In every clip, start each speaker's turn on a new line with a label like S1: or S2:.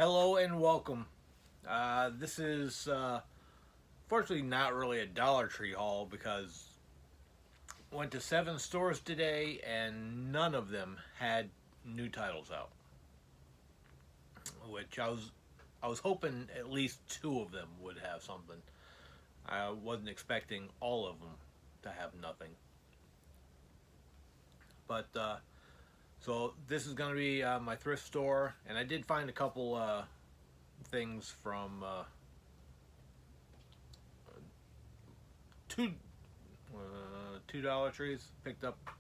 S1: Hello and welcome. This is fortunately not really a Dollar Tree haul because went to 7 stores today and none of them had new titles out. Which I was hoping at least 2 of them would have something. I wasn't expecting all of them to have nothing. But so this is going to be my thrift store, and I did find a couple things from two Dollar Trees. Picked up a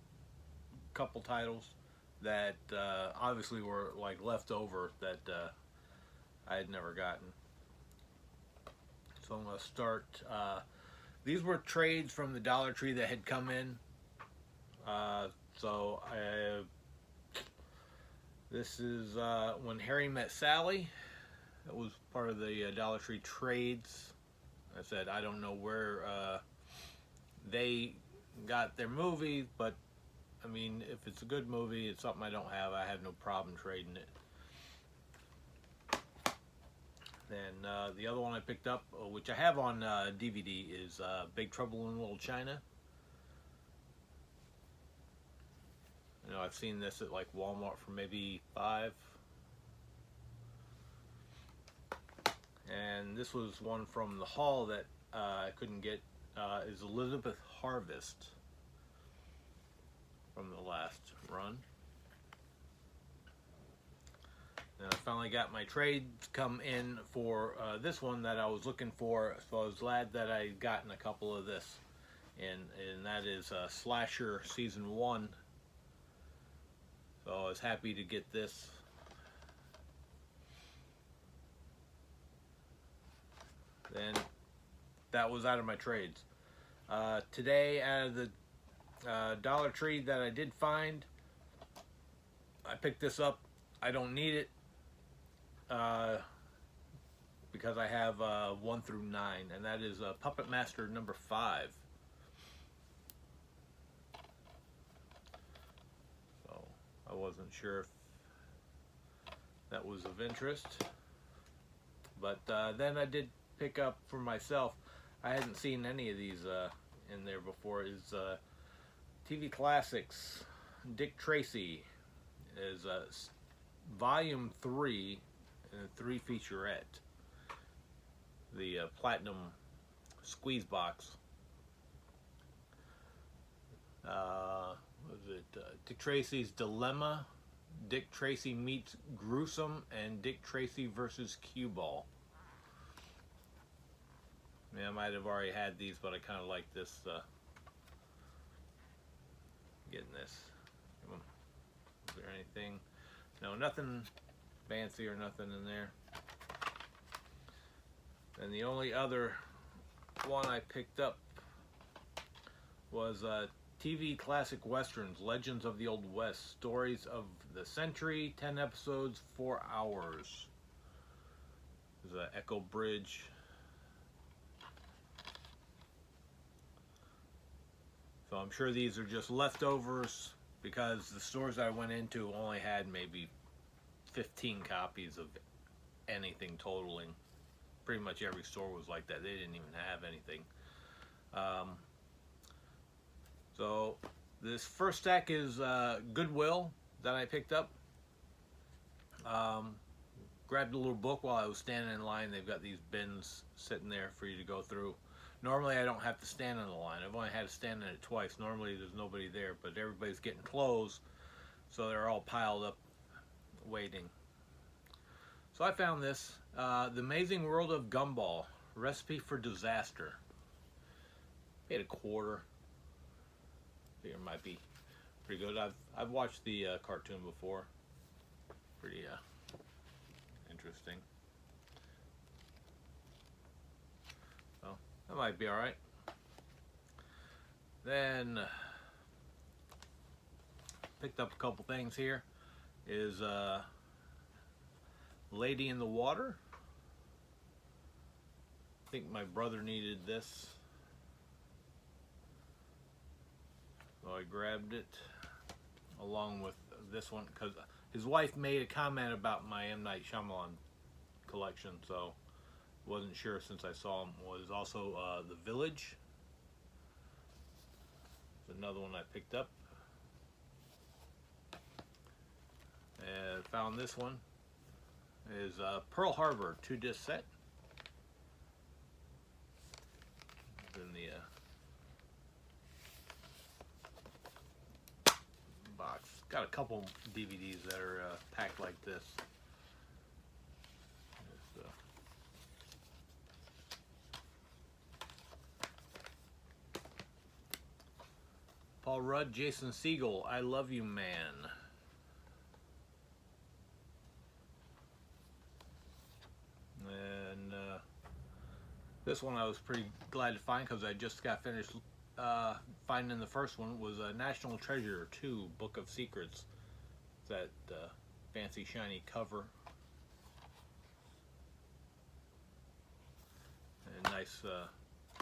S1: couple titles that obviously were like left over that I had never gotten. So I'm going to start. These were trades from the Dollar Tree that had come in. This is When Harry Met Sally. That was part of the Dollar Tree trades. I said I don't know where they got their movie, but I mean, if it's a good movie, it's something I don't have. I have no problem trading it. Then the other one I picked up, which I have on DVD, is Big Trouble in Little China. You know, I've seen this at like Walmart for maybe $5. And this was one from the haul that I couldn't get. Is Elizabeth Harvest from the last run. And I finally got my trades come in for this one that I was looking for, so I was glad that I gotten a couple of this. And that is Slasher Season 1. So I was happy to get this. Then that was out of my trades. Today, out of the Dollar Tree that I did find, I picked this up. I don't need it because I have 1 through 9, and that is Puppet Master number 5. So I wasn't sure if that was of interest, but then I did pick up for myself. I hadn't seen any of these in there before. Is TV Classics Dick Tracy is Volume 3 and 3 featurette. The platinum squeeze box. Was it Dick Tracy's Dilemma, Dick Tracy Meets Gruesome, and Dick Tracy versus Cue Ball. Yeah, I might have already had these, but I kind of like this. Getting this. Is there anything? No, nothing fancy or nothing in there. And the only other one I picked up was TV Classic Westerns, Legends of the Old West, Stories of the Century, 10 episodes, 4 hours. There's an Echo Bridge. So I'm sure these are just leftovers because the stores I went into only had maybe 15 copies of anything totaling. Pretty much every store was like that. They didn't even have anything. So this first stack is Goodwill that I picked up. Grabbed a little book while I was standing in line. They've got these bins sitting there for you to go through. Normally I don't have to stand in the line. I've only had to stand in it twice. Normally there's nobody there, but everybody's getting clothes, so they're all piled up waiting. So I found this, The Amazing World of Gumball, Recipe for Disaster. Paid $0.25. Figure it might be pretty good. I've watched the cartoon before. Pretty interesting. That might be alright. Then picked up a couple things here. Is Lady in the Water. I think my brother needed this, so I grabbed it along with this one because his wife made a comment about my M. Night Shyamalan collection, so wasn't sure since I saw them. Was also The Village. It's another one I picked up. And found this one. Is Pearl Harbor 2-disc set. In the box. Got a couple DVDs that are packed like this. Paul Rudd, Jason Segel, I Love You Man. And this one I was pretty glad to find because I just got finished finding the first one. Was National Treasure 2, Book of Secrets. That fancy shiny cover. And nice,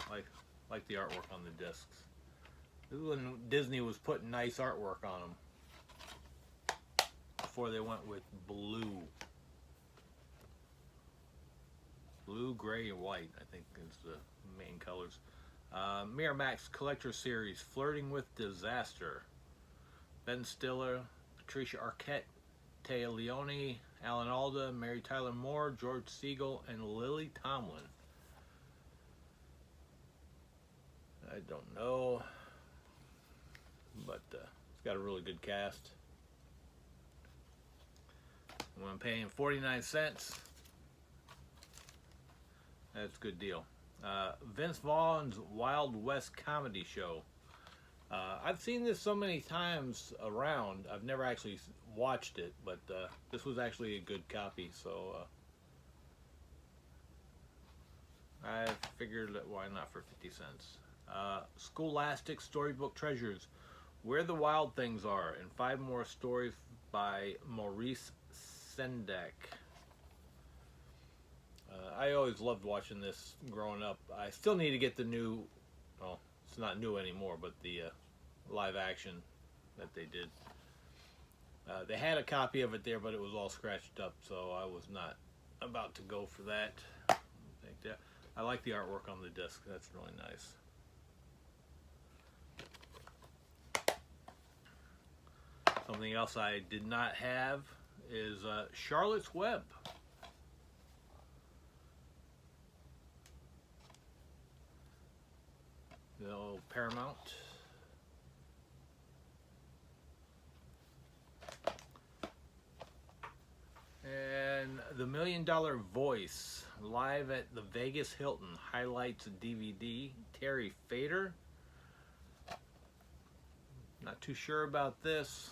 S1: like the artwork on the discs. This is when Disney was putting nice artwork on them before they went with blue. Blue, gray, and white, I think, is the main colors. Miramax Collector Series, Flirting with Disaster. Ben Stiller, Patricia Arquette, Téa Leoni, Alan Alda, Mary Tyler Moore, George Segal, and Lily Tomlin. I don't know, but it's got a really good cast. When I'm paying 49 cents, that's a good deal. Vince Vaughn's Wild West Comedy Show. I've seen this so many times around. I've never actually watched it, but this was actually a good copy, so I figured that why not for 50 cents. Scholastic Storybook Treasures, Where the Wild Things Are, and 5 more stories by Maurice Sendak. I always loved watching this growing up. I still need to get the new, well, it's not new anymore, but the live action that they did. They had a copy of it there, but it was all scratched up, so I was not about to go for that. I like the artwork on the disc. That's really nice. Something else I did not have is Charlotte's Web. The old Paramount. And The $1 Million Voice, live at the Vegas Hilton, highlights DVD, Terry Fader. Not too sure about this,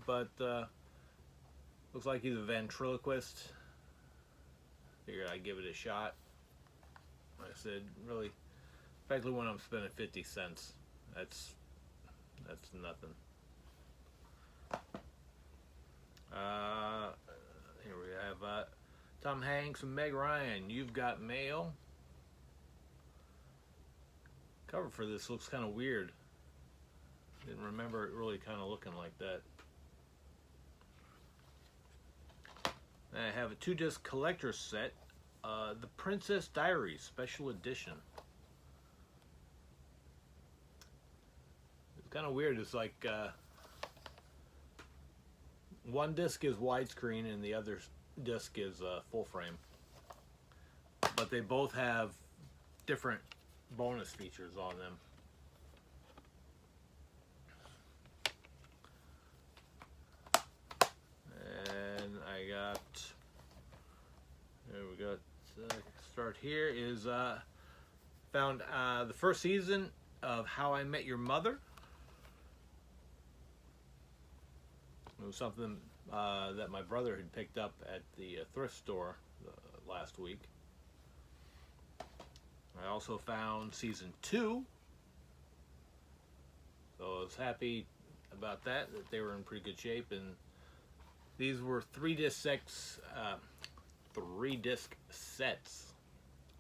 S1: but looks like he's a ventriloquist. Figured I'd give it a shot. Like I said, really, especially when I'm spending 50 cents, that's nothing. Here we have Tom Hanks and Meg Ryan, You've Got Mail. Cover for this looks kind of weird. Didn't remember it really kind of looking like that. And I have a 2-disc collector's set, The Princess Diaries Special Edition. It's kind of weird. It's like one disc is widescreen and the other disc is full frame. But they both have different bonus features on them. And I got, there we go, start here, is found the first season of How I Met Your Mother. It was something that my brother had picked up at the thrift store last week. I also found season 2, so I was happy about that they were in pretty good shape. And these were 3-disc sets,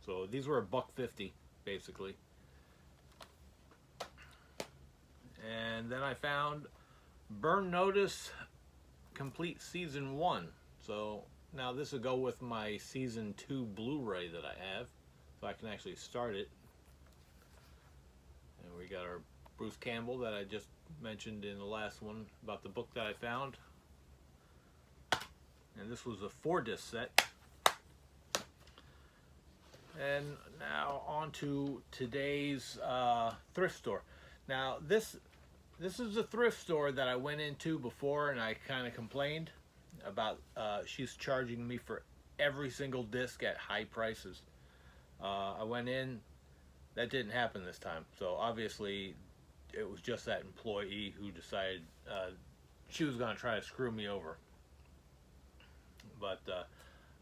S1: so these were $1.50 basically. And then I found Burn Notice Complete Season 1. So Now this will go with my season 2 Blu-ray that I have, so I can actually start it. And we got our Bruce Campbell that I just mentioned in the last one about the book that I found. And this was a 4-disc set. And now on to today's thrift store. Now this is a thrift store that I went into before, and I kind of complained about she's charging me for every single disc at high prices. I went in, that didn't happen this time. So obviously it was just that employee who decided she was going to try to screw me over. But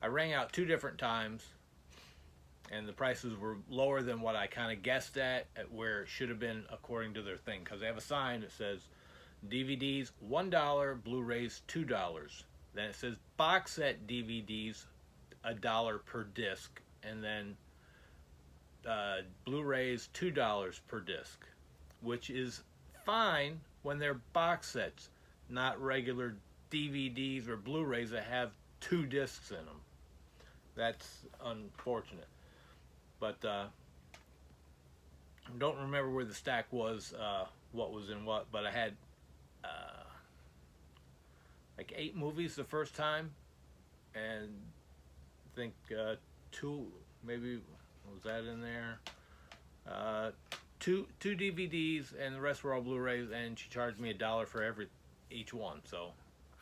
S1: I rang out 2 different times, and the prices were lower than what I kind of guessed at where it should have been according to their thing, because they have a sign that says DVDs $1, Blu-rays $2. Then it says box set DVDs $1 per disc, and then Blu-rays $2 per disc, which is fine when they're box sets, not regular DVDs or Blu-rays that have 2 discs in them. That's unfortunate. But I don't remember where the stack was, what was in what, but I had like 8 movies the first time, and I think 2, maybe, was that in there? 2 DVDs, and the rest were all Blu-rays, and she charged me $1 for each one, so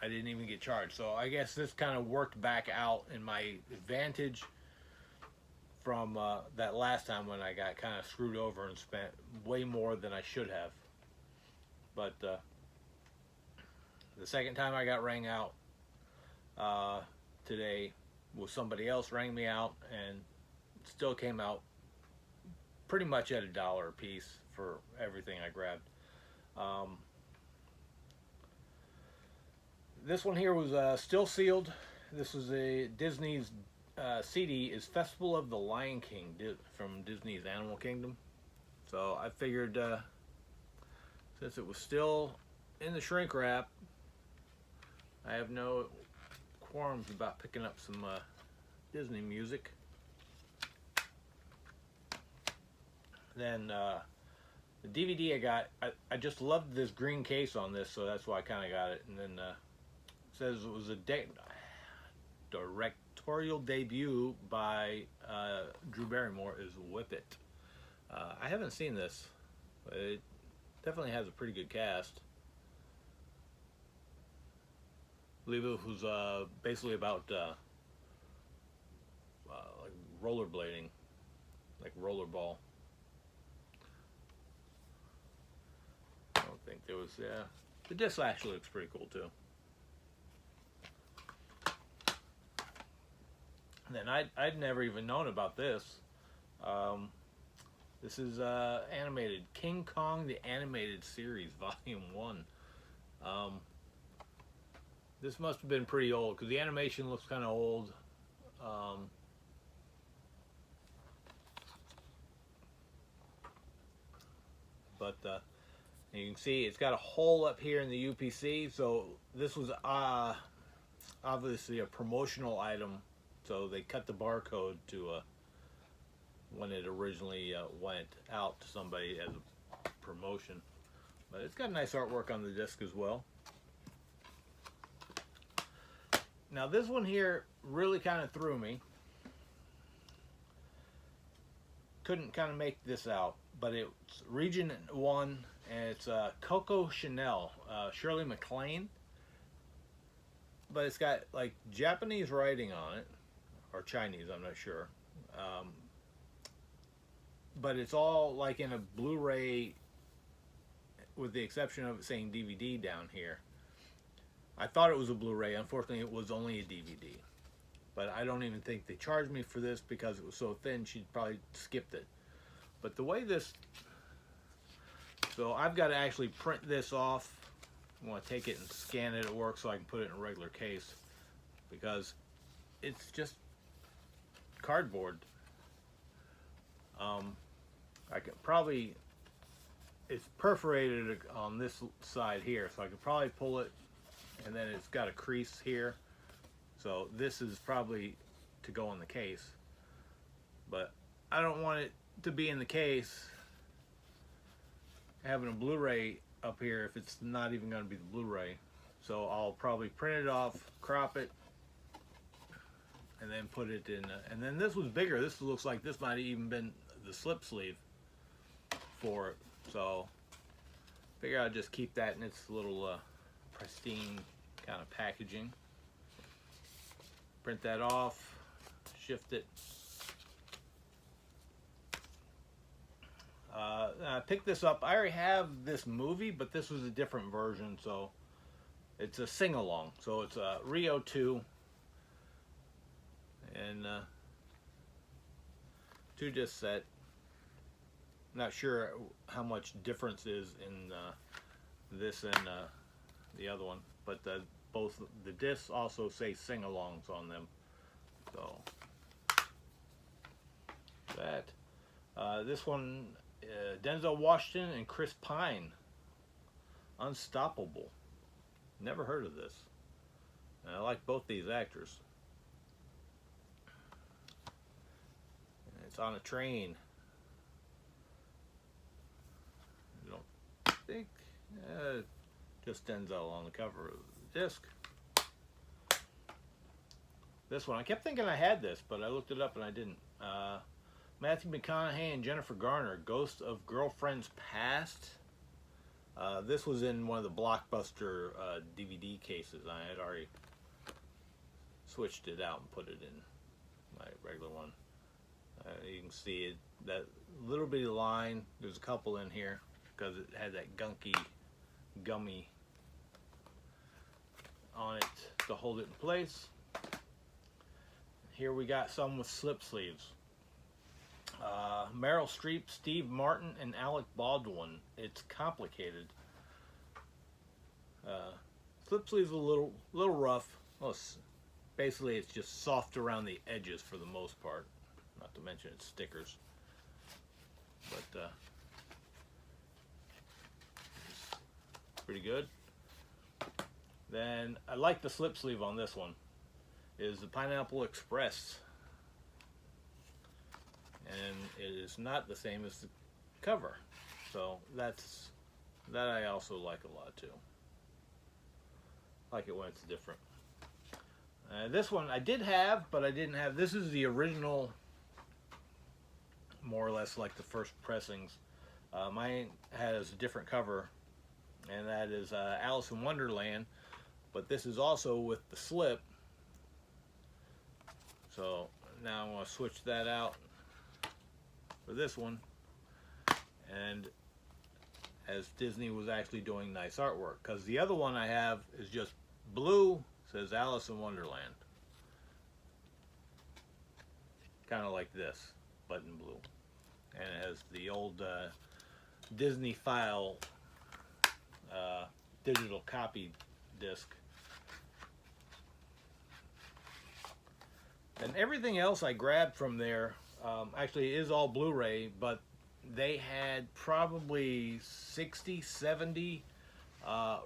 S1: I didn't even get charged. So I guess this kind of worked back out in my advantage from that last time when I got kind of screwed over and spent way more than I should have. But the second time I got rang out today was somebody else rang me out, and it still came out pretty much at $1 a piece for everything I grabbed. This one here was still sealed. This was a Disney's CD is Festival of the Lion King from Disney's Animal Kingdom. So I figured since it was still in the shrink wrap, I have no qualms about picking up some Disney music. Then the DVD I got, I just loved this green case on this, so that's why I kind of got it. And then it says it was a directorial debut by Drew Barrymore is Whip It. I haven't seen this, but it definitely has a pretty good cast. I believe it was basically about like rollerblading, like rollerball. I don't think there was, yeah. The disc actually looks pretty cool too. And then I'd never even known about this. This is animated King Kong the Animated Series Volume 1. This must have been pretty old because the animation looks kind of old. But you can see it's got a hole up here in the UPC, so this was obviously a promotional item, so they cut the barcode to when it originally went out to somebody as a promotion. But it's got nice artwork on the disc as well. Now this one here really kind of threw me. Couldn't kind of make this out, but it's Region 1, and it's Coco Chanel, Shirley MacLaine. But it's got like Japanese writing on it, or Chinese, I'm not sure. But it's all like in a Blu-ray, with the exception of it saying DVD down here. I thought it was a Blu-ray. Unfortunately, it was only a DVD. But I don't even think they charged me for this because it was so thin, she'd probably skipped it. But the way this... So I've got to actually print this off. I want to take it and scan it at work so I can put it in a regular case. Because it's just cardboard. I could probably... It's perforated on this side here, so I could probably pull it, and then it's got a crease here. So this is probably to go in the case, but I don't want it to be in the case having a Blu-ray up here if it's not even going to be the Blu-ray. So I'll probably print it off, crop it, and then put it in. And then this was bigger. This looks like this might have even been the slip sleeve for it. So figure I'll just keep that in its little pristine kind of packaging. Print that off, shift it. I picked this up. I already have this movie, but this was a different version, so it's a sing-along. So it's a Rio 2 and 2-disc set. Not sure how much difference is in this and the other one, but both the discs also say sing-alongs on them. So that this one, Denzel Washington and Chris Pine, Unstoppable. Never heard of this. And I like both these actors. And it's on a train. I don't think just Denzel on the cover of the disc. This one, I kept thinking I had this, but I looked it up and I didn't. Matthew McConaughey and Jennifer Garner, Ghost of Girlfriends Past. This was in one of the Blockbuster DVD cases. I had already switched it out and put it in my regular one. You can see it, that little bitty line. There's a couple in here because it had that gunky, gummy on it to hold it in place. Here we got some with slip sleeves. Meryl Streep, Steve Martin, and Alec Baldwin. It's complicated. Slip sleeves a little rough. Well, basically, it's just soft around the edges for the most part. Not to mention it's stickers. But it's pretty good. Then I like the slip sleeve on this one. Is the Pineapple Express. And it is not the same as the cover, so that I also like a lot too. Like it when it's different. This one I did have, but I didn't have. This is the original, more or less like the first pressings. Mine has a different cover, and that is Alice in Wonderland, but this is also with the slip. So now I'm going to switch that out for this one, and as Disney was actually doing nice artwork, because the other one I have is just blue, says Alice in Wonderland, kind of like this, but in blue, and it has the old Disney file digital copy disc. And everything else I grabbed from there actually is all Blu-ray, but they had probably 60, 70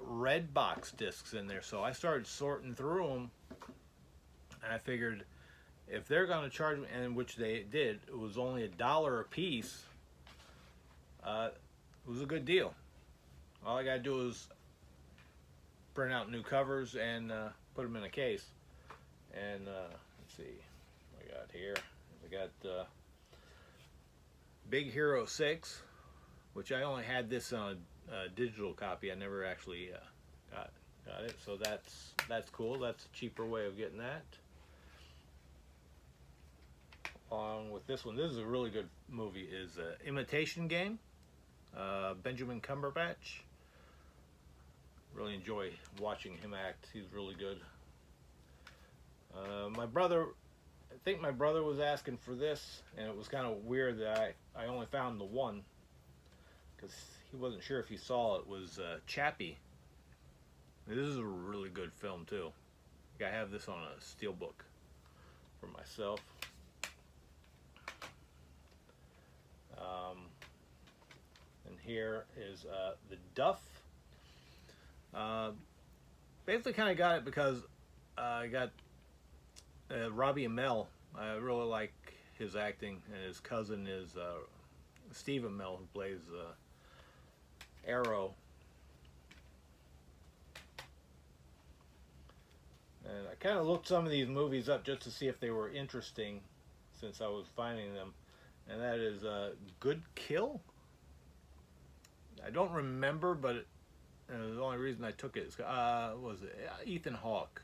S1: red box discs in there. So I started sorting through them, and I figured if they're going to charge me, and which they did, it was only $1 a piece. It was a good deal. All I got to do is print out new covers and put them in a case. And let's see what we got here. We got Big Hero 6, which I only had this on a digital copy. I never actually got it, so that's cool. That's a cheaper way of getting that. Along with this one, this is a really good movie, is Imitation Game. Benjamin Cumberbatch. Really enjoy watching him act. He's really good. My brother, I think my brother was asking for this, and it was kind of weird that I only found the one, because he wasn't sure if he saw it, was Chappie. This is a really good film too. I have this on a steelbook for myself. And here is the Duff. Basically kind of got it because I got Robbie Amell. I really like his acting, and his cousin is Steve Amell, who plays Arrow. And I kind of looked some of these movies up just to see if they were interesting, since I was finding them. And that is Good Kill. I don't remember, but the only reason I took it is was Ethan Hawke.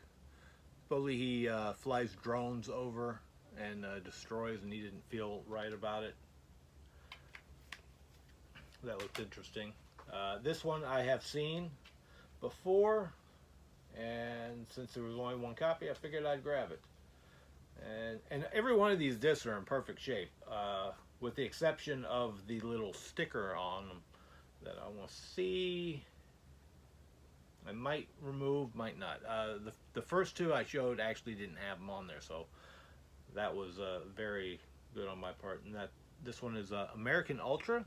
S1: Supposedly he flies drones over and destroys, and he didn't feel right about it. That looked interesting. This one I have seen before, and since there was only one copy, I figured I'd grab it. And every one of these discs are in perfect shape, with the exception of the little sticker on them that I want to see. I might remove, might not. The first two I showed actually didn't have them on there, so that was very good on my part. And this one is American Ultra.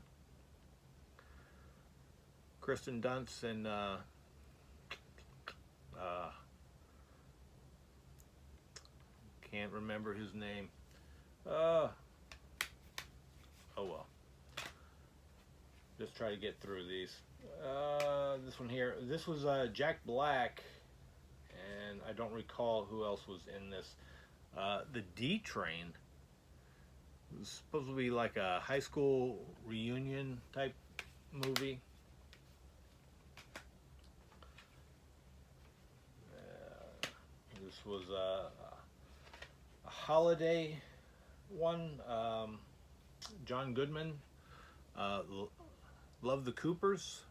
S1: Kristen Dunst and can't remember his name. Oh well. Just try to get through these. This one here. This was Jack Black, and I don't recall who else was in this. The D Train. It was supposed to be like a high school reunion type movie. This was a holiday one. John Goodman. Love the Coopers.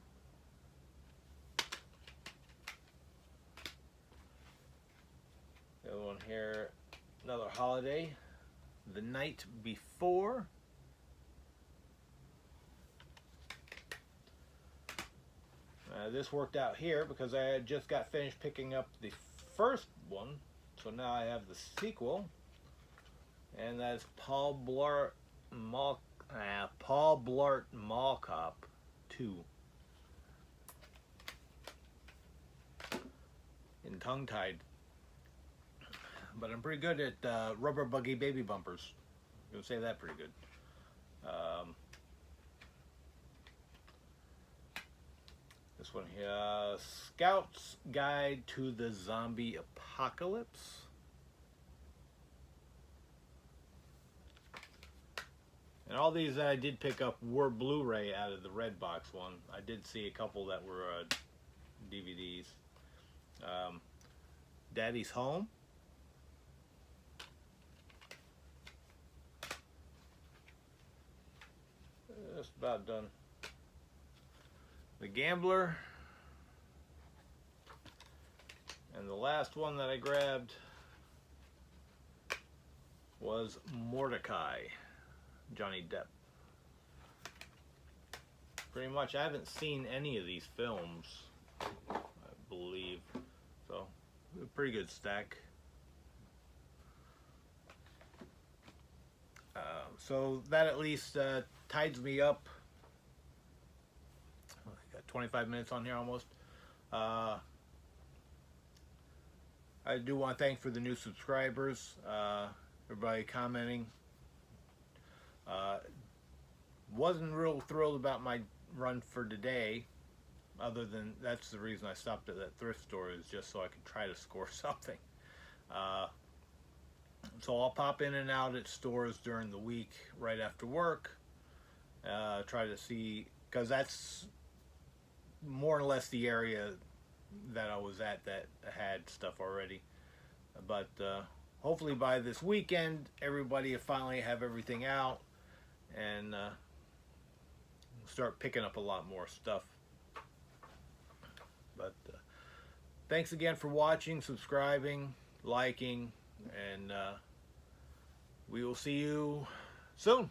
S1: The other one here, another holiday. The Night Before. This worked out here because I had just got finished picking up the first one, so now I have the sequel, and that's Paul Blart Mall Cop 2 in Tongue Tied. But I'm pretty good at rubber buggy baby bumpers. I'm gonna say that pretty good. This one here, Scout's Guide to the Zombie Apocalypse. And all these that I did pick up were Blu-ray out of the red box one. I did see a couple that were DVDs. Daddy's Home. Just about done. The Gambler. And the last one that I grabbed was Mordecai, Johnny Depp. Pretty much, I haven't seen any of these films, I believe. So, a pretty good stack. So that at least tides me up. I got 25 minutes on here almost. I do want to thank for the new subscribers, everybody commenting. Wasn't real thrilled about my run for today, other than that's the reason I stopped at that thrift store, is just so I could try to score something. So I'll pop in and out at stores during the week right after work, try to see, because that's more or less the area that I was at that had stuff already. But hopefully by this weekend everybody will finally have everything out and start picking up a lot more stuff. But thanks again for watching, subscribing, liking, and we will see you soon.